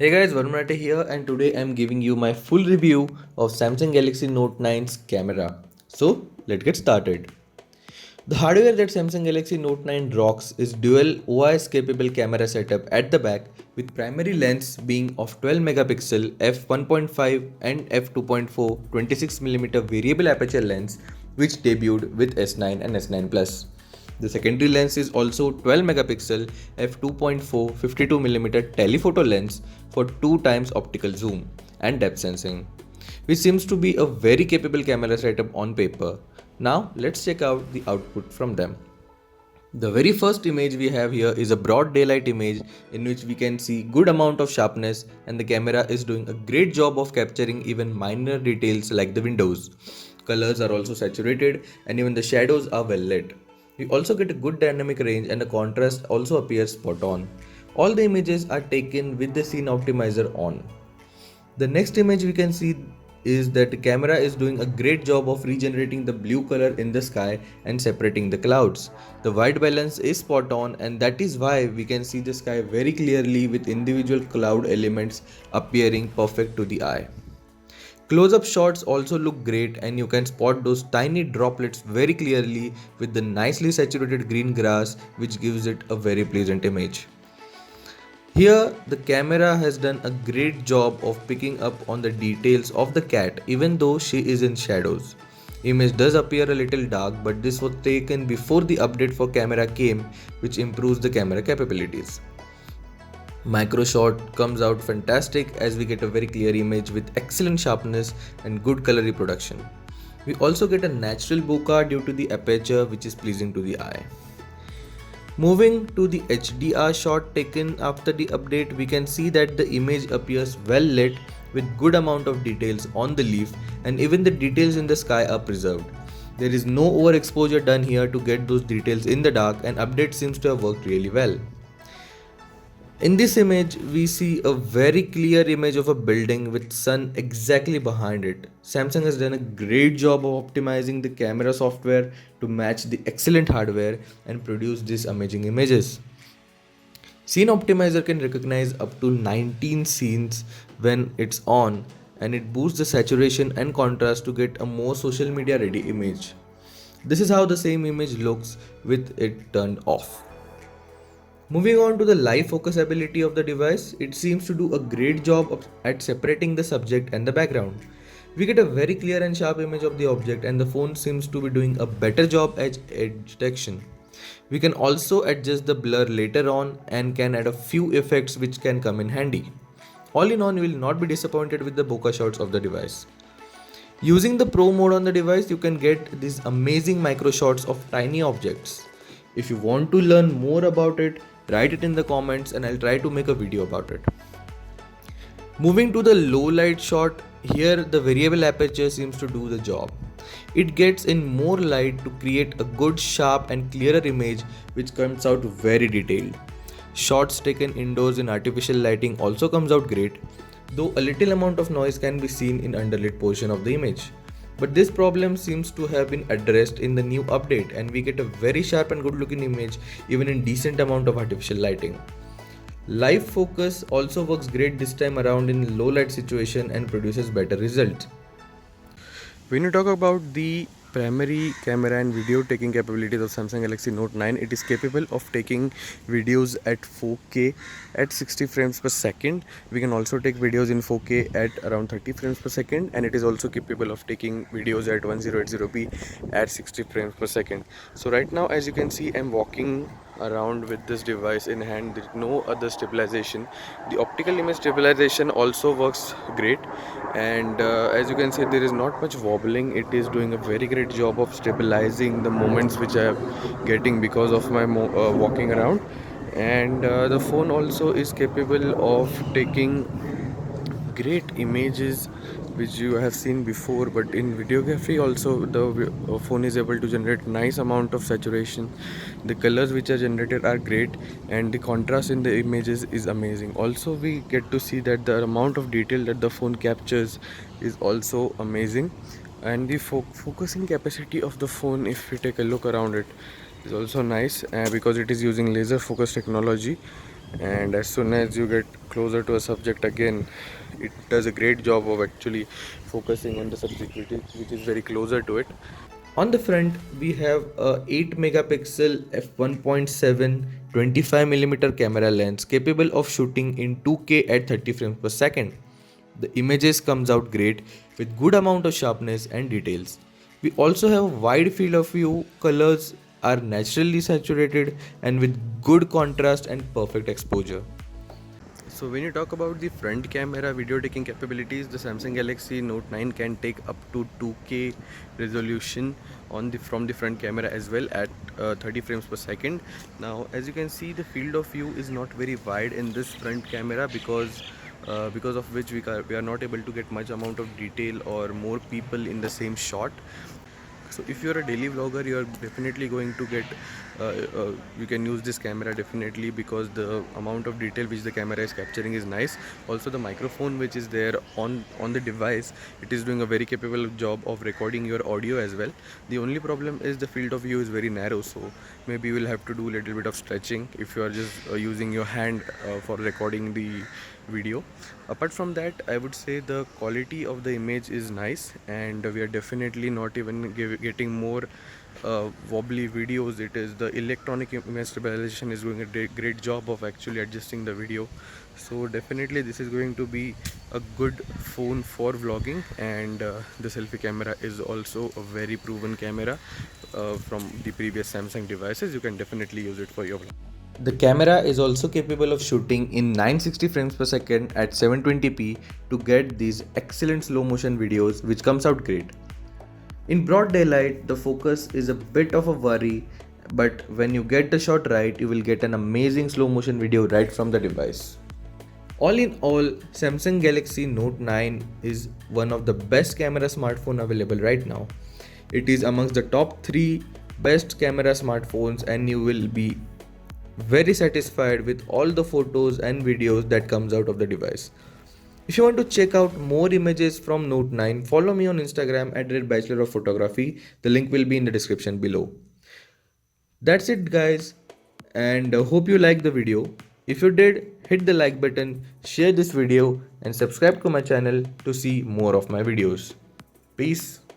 Hey guys, Varunate here, and today I'm giving you my full review of Samsung Galaxy Note 9's camera. So, let's get started. The hardware that Samsung Galaxy Note 9 rocks is dual OIS capable camera setup at the back with primary lens being of 12 megapixel f1.5 and f2.4 26mm variable aperture lens which debuted with S9 and S9 Plus. The secondary lens is also 12 megapixel f2.4 52mm telephoto lens for 2 times optical zoom and depth sensing, which seems to be a very capable camera setup on paper. Now let's check out the output from them. The very first image we have here is a broad daylight image in which we can see good amount of sharpness, and the camera is doing a great job of capturing even minor details like the windows. Colors are also saturated and even the shadows are well lit. We also get a good dynamic range and the contrast also appears spot on. All the images are taken with the scene optimizer on. The next image we can see is that the camera is doing a great job of regenerating the blue color in the sky and separating the clouds. The white balance is spot on, and that is why we can see the sky very clearly with individual cloud elements appearing perfect to the eye. Close-up shots also look great, and you can spot those tiny droplets very clearly with the nicely saturated green grass which gives it a very pleasant image. Here, the camera has done a great job of picking up on the details of the cat even though she is in shadows. Image does appear a little dark, but this was taken before the update for camera came, which improves the camera capabilities. Micro shot comes out fantastic as we get a very clear image with excellent sharpness and good color reproduction. We also get a natural bokeh due to the aperture, which is pleasing to the eye. Moving to the HDR shot taken after the update, we can see that the image appears well lit with good amount of details on the leaf, and even the details in the sky are preserved. There is no overexposure done here to get those details in the dark, and update seems to have worked really well. In this image, we see a very clear image of a building with sun exactly behind it. Samsung has done a great job of optimizing the camera software to match the excellent hardware and produce these amazing images. Scene Optimizer can recognize up to 19 scenes when it's on, and it boosts the saturation and contrast to get a more social media ready image. This is how the same image looks with it turned off. Moving on to the live focus ability of the device, it seems to do a great job at separating the subject and the background. We get a very clear and sharp image of the object, and the phone seems to be doing a better job at edge detection. We can also adjust the blur later on and can add a few effects which can come in handy. All in all, you will not be disappointed with the bokeh shots of the device. Using the Pro mode on the device, you can get these amazing micro shots of tiny objects. If you want to learn more about it, write it in the comments and I'll try to make a video about it. Moving to the low light shot, here the variable aperture seems to do the job. It gets in more light to create a good sharp and clearer image which comes out very detailed. Shots taken indoors in artificial lighting also comes out great, though a little amount of noise can be seen in underlit portion of the image. But this problem seems to have been addressed in the new update, and we get a very sharp and good looking image even in decent amount of artificial lighting. Live focus also works great this time around in low light situation and produces better results. When you talk about the primary camera and video taking capabilities of Samsung Galaxy Note 9, it is capable of taking videos at 4K at 60 frames per second. We can also take videos in 4K at around 30 frames per second, and it is also capable of taking videos at 1080p at 60 frames per second. So right now, as you can see, I'm walking around with this device in hand. There is no other stabilization. The optical image stabilization also works great, and as you can see, there is not much wobbling. It is doing a very great job of stabilizing the moments which I am getting because of my walking around. And the phone also is capable of taking great images which you have seen before, but in videography also the phone is able to generate nice amount of saturation. The colors which are generated are great, and the contrast in the images is amazing. Also, we get to see that the amount of detail that the phone captures is also amazing, and the focusing capacity of the phone, if we take a look around it, is also nice because it is using laser focus technology. and as soon as you get closer to a subject again, it does a great job of actually focusing on the subject which is very closer to it. On the front, we have a 8 megapixel f1.7 25mm camera lens capable of shooting in 2K at 30 frames per second. The images comes out great with good amount of sharpness and details. We also have a wide field of view, colors are naturally saturated and with good contrast and perfect exposure. So when you talk about the front camera video taking capabilities, the Samsung Galaxy Note 9 can take up to 2K resolution on the from the front camera as well at 30 frames per second. Now, as you can see, the field of view is not very wide in this front camera because of which we are not able to get much amount of detail or more people in the same shot. So if you're a daily vlogger, you're definitely going to get you can use this camera definitely, because the amount of detail which the camera is capturing is nice. Also, the microphone which is there on the device, it is doing a very capable job of recording your audio as well. The only problem is the field of view is very narrow, so maybe you will have to do a little bit of stretching if you are just using your hand for recording the video. Apart from that, I would say the quality of the image is nice, and we are definitely not even getting more wobbly videos. It is the electronic image stabilization is doing a great job of actually adjusting the video. So definitely this is going to be a good phone for vlogging, and the selfie camera is also a very proven camera from the previous Samsung devices. You can definitely use it for your vlog. The camera is also capable of shooting in 960 frames per second at 720p to get these excellent slow motion videos which comes out great. In broad daylight, the focus is a bit of a worry, but when you get the shot right, you will get an amazing slow motion video right from the device. All in all, Samsung Galaxy Note 9 is one of the best camera smartphone available right now. It is amongst the top 3 best camera smartphones, and you will be very satisfied with all the photos and videos that comes out of the device. If you want to check out more images from Note 9, follow me on Instagram at Bachelor of Photography. The link will be in the description below. That's it guys, and hope you liked the video. If you did, hit the like button, share this video and subscribe to my channel to see more of my videos. Peace.